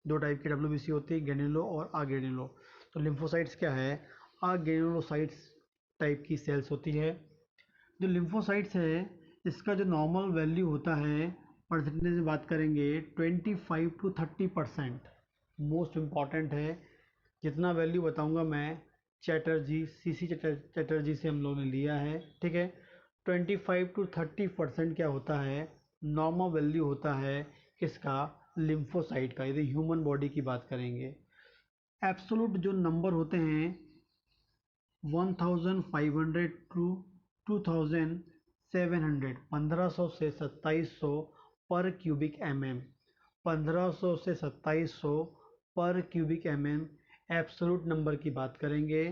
दो टाइप की डब्ल्यूबीसी होती है, ग्रेन्युलो और अग्रेन्युलो। तो लिम्फोसाइट्स क्या है, अग्रेन्युलोसाइट्स टाइप की सेल्स होती है। जो लिम्फोसाइट्स है इसका जो नॉर्मल वैल्यू होता है, परसेंटेज में बात करेंगे 25 to 30%। मोस्ट इम्पॉर्टेंट है, जितना वैल्यू बताऊंगा मैं चैटर्जी सीसी चैटर्जी से हम लोगों ने लिया है, ठीक है। 25 to 30% क्या होता है, नॉर्मल वैल्यू होता है किसका, लिम्फोसाइट का, यदि ह्यूमन बॉडी की बात करेंगे। एब्सोलूट जो नंबर होते हैं 1500 टू 2700, 1500 से 2700 पर क्यूबिक एमएम, 1500 से 2700 पर क्यूबिक एमएम एब्सोलूट नंबर की बात करेंगे।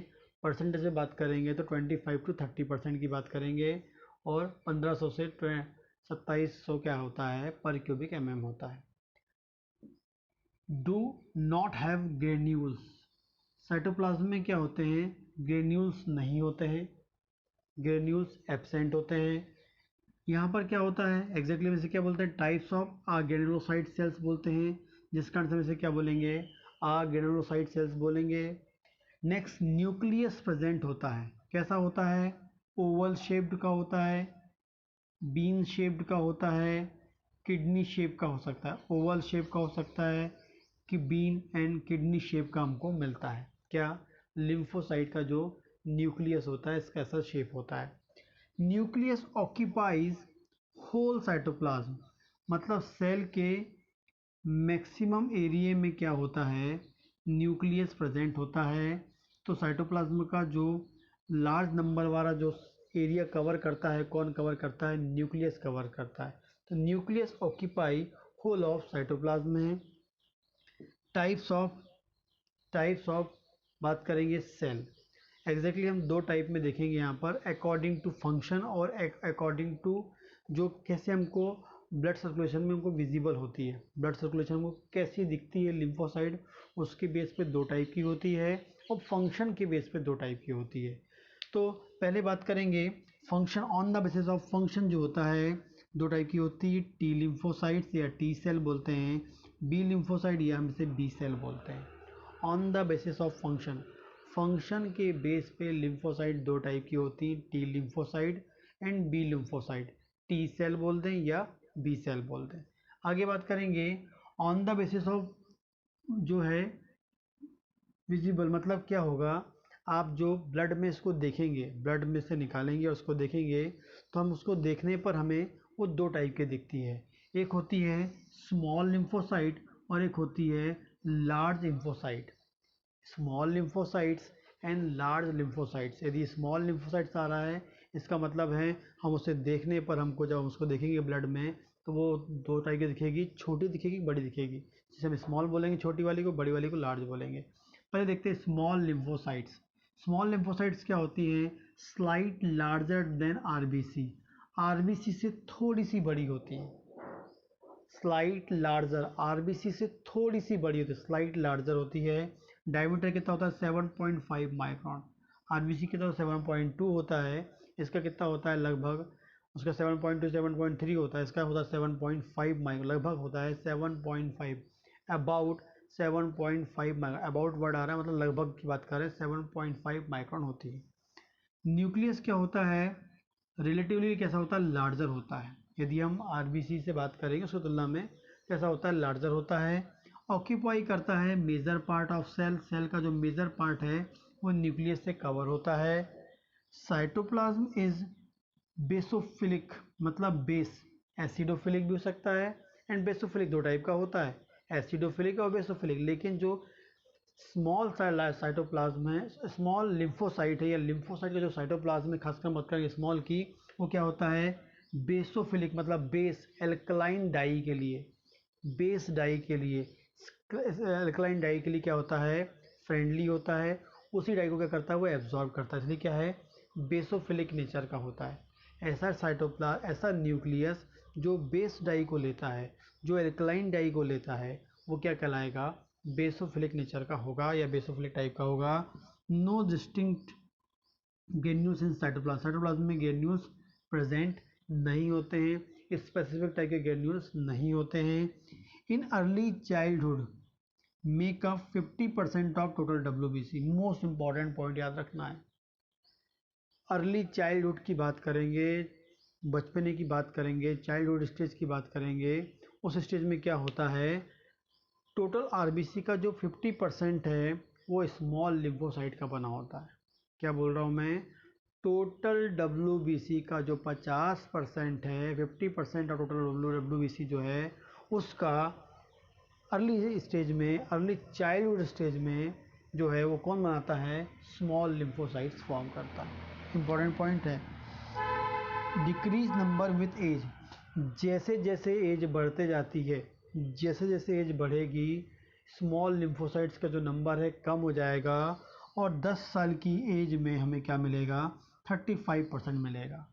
परसेंटेज में बात करेंगे तो 25 to 30% की बात करेंगे, और 1500 से 2700 क्या होता है, पर क्यूबिक एमएम होता है। Do not have granules, cytoplasm में क्या होते हैं, ग्रेन्यूल्स नहीं होते हैं, ग्रेन्यूल्स एब्सेंट होते हैं। यहाँ पर क्या होता है एग्जैक्टली वैसे क्या बोलते हैं, टाइप्स ऑफ ग्रेनुलोसाइट सेल्स बोलते हैं, जिसका आंसर वैसे क्या बोलेंगे, ग्रेनुलोसाइट सेल्स बोलेंगे। नेक्स्ट न्यूक्लियस प्रेजेंट होता है, कैसा होता है, ओवल शेप्ड का होता है, बीन शेप्ड का होता है, किडनी शेप का हो सकता है, ओवल शेप का हो सकता है कि बीन एंड किडनी शेप का हमको मिलता है। क्या, लिम्फोसाइट का जो न्यूक्लियस होता है इसका ऐसा शेप होता है। न्यूक्लियस ऑक्यूपाइज होल साइटोप्लाज्म, मतलब सेल के मैक्सिमम एरिया में क्या होता है, न्यूक्लियस प्रेजेंट होता है। तो साइटोप्लाज्म का जो लार्ज नंबर वाला जो एरिया कवर करता है, कौन कवर करता है, न्यूक्लियस कवर करता है। तो nucleus occupy whole of cytoplasm है। टाइप्स ऑफ बात करेंगे सेल, एग्जैक्टली हम दो टाइप में देखेंगे यहाँ पर, अकॉर्डिंग टू फंक्शन और अकॉर्डिंग टू जो कैसे हमको ब्लड सर्कुलेशन में हमको विजिबल होती है, ब्लड सर्कुलेशन को कैसी दिखती है लिम्फोसाइट, उसके बेस पे दो टाइप की होती है, और फंक्शन के बेस पे दो टाइप की होती है। तो पहले बात करेंगे function, on the basis of function जो होता है दो टाइप की होती है, टी लिम्फोसाइट्स या टी सेल बोलते हैं, बी लिम्फोसाइट या हम इसे बी सेल बोलते हैं। On the basis of function, function के बेस पे लिम्फोसाइट दो टाइप की होती हैं, T lymphocyte and B lymphocyte, T cell बोलते हैं या बी सेल बोलते हैं। आगे बात करेंगे ऑन द बेसिस ऑफ जो है विजिबल, मतलब क्या होगा, आप जो ब्लड में इसको देखेंगे, ब्लड में से निकालेंगे और उसको देखेंगे, तो हम उसको देखने पर हमें वो दो टाइप की दिखती है, एक होती है स्मॉल लिम्फोसाइट और एक होती है large lymphocyte. Small lymphocytes and large lymphocytes, यदि स्मॉल लिम्फोसाइट्स आ रहा है इसका मतलब है हम उसे देखने पर, हमको जब उसको देखेंगे ब्लड में तो वो दो टाइप की दिखेगी, छोटी दिखेगी बड़ी दिखेगी, जिसे हम स्मॉल बोलेंगे छोटी वाली को, बड़ी वाली को लार्ज बोलेंगे। पहले देखते हैं स्मॉल लिम्फोसाइट्स। स्मॉल लिम्फोसाइट्स क्या होती हैं, slight larger than RBC, RBC से थोड़ी सी बड़ी होती है, स्लाइट लार्जर, आरबीसी से थोड़ी सी बड़ी होती है, स्लाइट लार्जर होती है। डायमीटर कितना होता है 7.5 माइक्रोन, आरबीसी कितना 7.2 होता है, इसका कितना होता है लगभग, उसका 7.2 7.3 होता है, इसका होता है 7.5 माइक्रोन, लगभग होता है 7.5, अबाउट 7.5 माइक्रोन, अबाउट वर्ड आ रहा है मतलब लगभग की बात कर रहे हैं, 7.5 माइक्रोन होती है। न्यूक्लियस क्या होता है, रिलेटिवली कैसा होता है, लार्जर होता है, यदि हम आरबीसी से बात करेंगे उसकी तुलना में कैसा होता है, लार्जर होता है। ऑक्यूपाई करता है major part of cell, cell का जो मेजर पार्ट है वो न्यूक्लियस से कवर होता है। साइटोप्लाज्म इज बेसोफिलिक, मतलब बेस, एसिडोफिलिक भी हो सकता है एंड बेसोफिलिक, दो टाइप का होता है, एसिडोफिलिक और बेसोफिलिक। लेकिन जो स्मॉल साइटोप्लाज्म है, स्मॉल लिम्फोसाइट है या लिम्फोसाइट का जो साइटोप्लाज्म है, खासकर बात करेंगे स्मॉल की, वो क्या होता है, बेसोफिलिक, मतलब बेस एल्कलाइन डाई के लिए, बेस डाई के लिए, एल्कलाइन डाई के लिए क्या होता है, फ्रेंडली होता है, उसी डाई को क्या करता है वो एब्जॉर्ब करता है, इसलिए क्या है, बेसोफिलिक नेचर का होता है। ऐसा साइटोप्लाज्म, ऐसा न्यूक्लियस जो बेस डाई को लेता है, जो एल्कलाइन डाई को लेता है, वो क्या कहलाएगा, बेसोफिलिक नेचर का होगा या बेसोफिलिक टाइप का होगा। No distinct granules in cytoplasm, cytoplasm में ग्रेन्यूल्स प्रेजेंट नहीं होते हैं, स्पेसिफिक टाइप के ग्रेन्यूल्स नहीं होते हैं। In early childhood, make up 50% of total WBC। Most important point याद रखना है। अर्ली चाइल्डहुड की बात करेंगे, बचपने की बात करेंगे, चाइल्डहुड स्टेज की बात करेंगे। उस स्टेज में क्या होता है, टोटल RBC का जो 50% है वो स्मॉल लिम्फोसाइट का बना होता है। क्या बोल रहा हूँ मैं, टोटल WBC का जो 50% है, 50% ऑफ टोटल WBC जो है उसका अर्ली स्टेज में, अर्ली चाइल्डहुड स्टेज में जो है वो कौन बनाता है, स्मॉल लिम्फोसाइट्स फॉर्म करता है। इंपॉर्टेंट पॉइंट है। डिक्रीज नंबर विथ एज, जैसे जैसे एज बढ़ते जाती है, जैसे जैसे एज बढ़ेगी स्मॉल लिम्फोसाइट्स का जो नंबर है कम हो जाएगा, और 10 साल की एज में हमें क्या मिलेगा, 35% मिलेगा।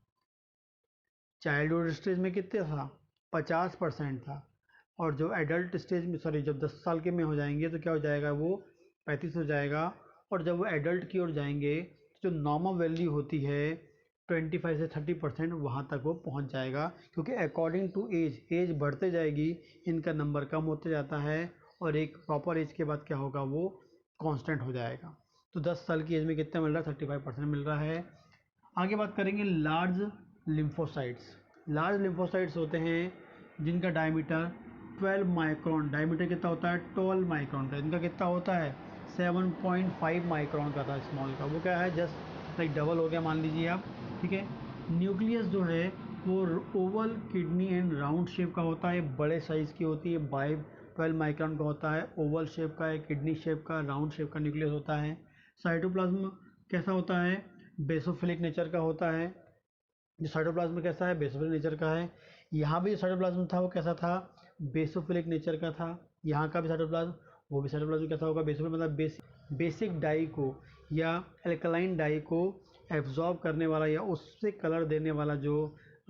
चाइल्डहुड स्टेज में कितने था, 50% था, और जो एडल्ट स्टेज में, सॉरी, जब 10 साल के में हो जाएंगे तो क्या हो जाएगा, वो 35 हो जाएगा। और जब वो एडल्ट की ओर जाएंगे तो जो नॉर्मल वैल्यू होती है 25 से 30% वहाँ तक वो पहुँच जाएगा, क्योंकि अकॉर्डिंग टू एज, एज बढ़ते जाएगी इनका नंबर कम होते जाता है, और एक प्रॉपर एज के बाद क्या होगा, वो कांस्टेंट हो जाएगा। तो 10 साल की एज में कितना मिल रहा है, 35% मिल रहा है। आगे बात करेंगे लार्ज लिम्फोसाइट्स। लार्ज लिम्फोसाइट्स होते हैं जिनका डायमीटर 12 माइक्रोन, डायमीटर कितना होता है, 12 माइक्रोन का। इनका कितना होता है, 7.5 माइक्रोन का था स्मॉल का। वो क्या है, जस्ट लाइक डबल हो गया मान लीजिए आप, ठीक है। न्यूक्लियस जो है वो Oval, kidney and round shape का होता है, बड़े साइज़ की होती है, 12 माइक्रोन का होता है, ओवल शेप का है, किडनी शेप का, राउंड शेप का न्यूक्लियस होता है। साइटोप्लाज्म कैसा होता है, बेसोफिलिक नेचर का होता है। जो साइटोप्लाज्म कैसा है, बेसोफिलिक नेचर का है। यहाँ भी जो साइटोप्लाज्म था वो कैसा था, बेसोफिलिक नेचर का था। यहाँ का भी साइटोप्लाज्म, वो भी साइटोप्लाज्म कैसा होगा, बेसोफिलिक, मतलब बेसिक डाई को या एल्कलाइन डाई को एब्जॉर्ब करने वाला या उससे कलर देने वाला जो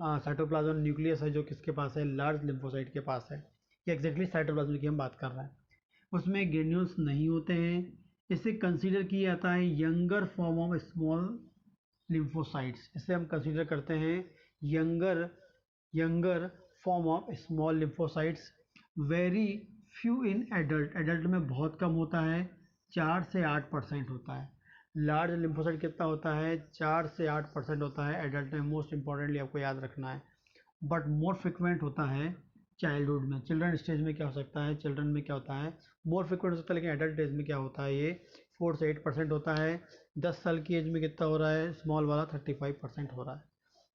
साइटोप्लाज्म न्यूक्लियस है, जो किसके पास है, लार्ज लिम्फोसाइट के पास है। ये एग्जैक्टली साइटोप्लाज्म की हम बात कर रहे हैं। उसमें ग्रेन्यूल्स नहीं होते हैं। इसे कंसीडर किया जाता है younger form of small lymphocytes. इसे हम कंसीडर करते हैं younger younger form of small lymphocytes. Very few in adult, adult में बहुत कम होता है, 4 से 8% होता है। लार्ज लिम्फोसाइट कितना होता है, 4 से 8% होता है एडल्ट में। मोस्ट इंपॉर्टेंटली आपको याद रखना है, बट मोर फ्रिक्वेंट होता है चाइल्डहुड में। चिल्ड्रन स्टेज में क्या हो सकता है, चिल्ड्रन में क्या होता है, मोर फ्रिक्वेंट हो सकता है, लेकिन एडल्ट स्टेज में क्या होता है, ये 4 से 8% होता है। 10 साल की एज में कितना हो रहा है, स्मॉल वाला 35% हो रहा है।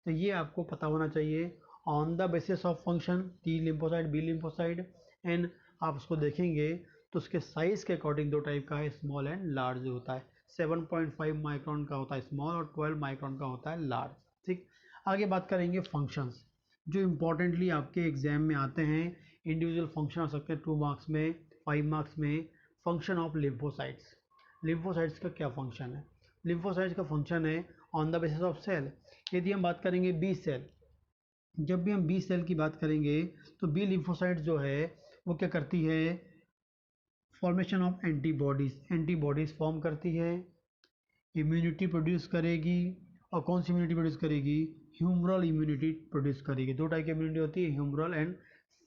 तो ये आपको पता होना चाहिए। On the basis of function, T lymphocyte, B lymphocyte, and आप उसको देखेंगे तो उसके साइज के अकॉर्डिंग दो टाइप का है, स्मॉल एंड लार्ज होता है। 7.5 माइक्रोन का होता है स्मॉल, और 12 माइक्रोन का होता है लार्ज। ठीक, आगे बात करेंगे फंक्शंस जो इम्पोर्टेंटली आपके एग्जाम में आते हैं। इंडिविजुअल फंक्शन आ सकते हैं 2 मार्क्स में, 5 मार्क्स में। फंक्शन ऑफ लिम्फोसाइट्स, लिम्फोसाइट्स का क्या फंक्शन है, लिम्फोसाइट्स का फंक्शन है on the basis of cell. यदि हम बात करेंगे बी सेल, जब भी हम बी सेल की बात करेंगे तो बी लिम्फोसाइट जो है वो क्या करती है, formation of antibodies, antibodies form करती है, इम्यूनिटी प्रोड्यूस करेगी। और कौन सी इम्यूनिटी प्रोड्यूस करेगी, ह्यूमरल इम्यूनिटी प्रोड्यूस करेगी। दो टाइप की इम्यूनिटी होती है, humoral and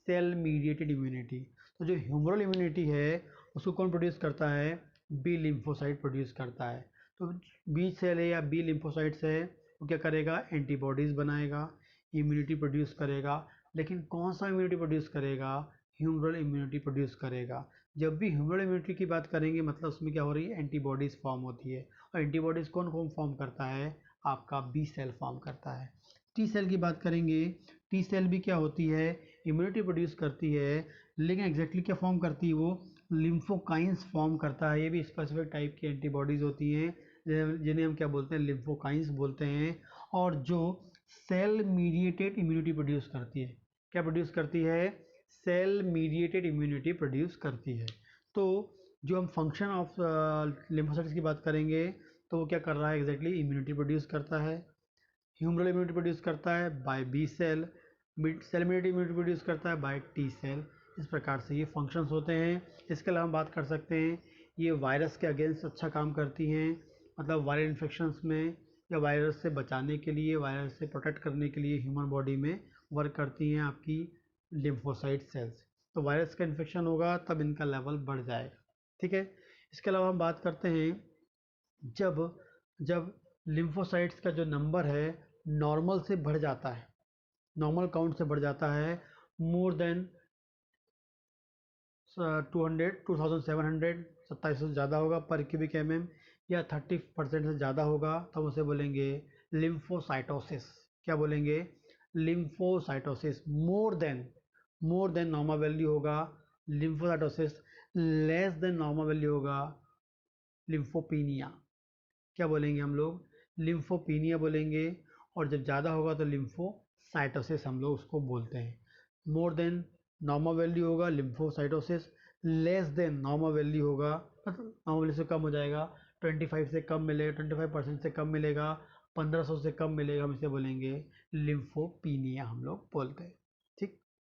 cell mediated immunity. तो जो ह्यूमरल इम्यूनिटी है उसको कौन प्रोड्यूस करता है, बी लिम्फोसाइट प्रोड्यूस करता है। तो बी सेल है या बी लिम्फोसाइट्स है, वो क्या करेगा, एंटीबॉडीज़ बनाएगा, इम्यूनिटी प्रोड्यूस करेगा। लेकिन कौन सा इम्यूनिटी प्रोड्यूस करेगा, ह्यूमरल इम्यूनिटी प्रोड्यूस करेगा। जब भी ह्यूमरल इम्यूनिटी की बात करेंगे मतलब उसमें क्या हो रही है, एंटीबॉडीज़ फॉर्म होती है। और एंटीबॉडीज़ कौन कौन फॉर्म करता है, आपका बी सेल फॉर्म करता है। टी सेल की बात करेंगे, टी सेल भी क्या होती है, इम्यूनिटी प्रोड्यूस करती है, लेकिन एग्जैक्टली क्या फॉर्म करती है, वो लिम्फोकाइंस फॉर्म करता है। ये भी स्पेसिफिक टाइप की एंटीबॉडीज़ होती हैं जिन्हें हम क्या बोलते हैं, लिम्फोकाइंस बोलते हैं। और जो सेल मीडिएटेड इम्यूनिटी प्रोड्यूस करती है, क्या प्रोड्यूस करती है, सेल मीडिएटेड इम्यूनिटी प्रोड्यूस करती है। तो जो हम फंक्शन ऑफ लिम्फोसाइट्स की बात करेंगे तो वो क्या कर रहा है, एग्जैक्टली इम्यूनिटी प्रोड्यूस करता है, ह्यूमरल इम्यूनिटी प्रोड्यूस करता है by B cell, cell immunity produce करता है बाय टी सेल। इस प्रकार से ये फंक्शंस होते हैं। इसके अलावा हम बात कर सकते हैं, ये वायरस के अगेंस्ट अच्छा काम करती हैं, मतलब वायरल इन्फेक्शंस में या वायरस से बचाने के लिए, वायरस से प्रोटेक्ट करने के लिए ह्यूमन बॉडी में वर्क करती हैं आपकी लिम्फोसाइट सेल्स। तो वायरस का इन्फेक्शन होगा तब इनका लेवल बढ़ जाएगा। ठीक है। इसके अलावा हम बात करते हैं जब जब लिम्फोसाइट्स का जो नंबर है नॉर्मल से बढ़ जाता है, नॉर्मल काउंट से बढ़ जाता है, मोर देन 200 2700 2700 से ज़्यादा होगा पर क्यूबिक mm, या 30% से ज़्यादा होगा तो हम उसे बोलेंगे लिम्फोसाइटोसिस। क्या बोलेंगे? Lymphocytosis. More than normal value होगा lymphocytosis, less than normal value होगा लिम्फोपीनिया। क्या बोलेंगे हम लोग? लिम्फोपीनिया बोलेंगे। और जब ज़्यादा होगा तो लिम्फोसाइटोसिस हम लोग उसको बोलते हैं। मोर देन नॉर्मल वैल्यू होगा lymphocytosis, less than normal value होगा, मतलब नॉर्मल वैल्यू से कम हो जाएगा, 25 से कम मिलेगा, 25% से कम मिलेगा, 1500 से कम मिलेगा, हम इसे बोलेंगे लिम्फोपीनिया हम लोग बोलते हैं।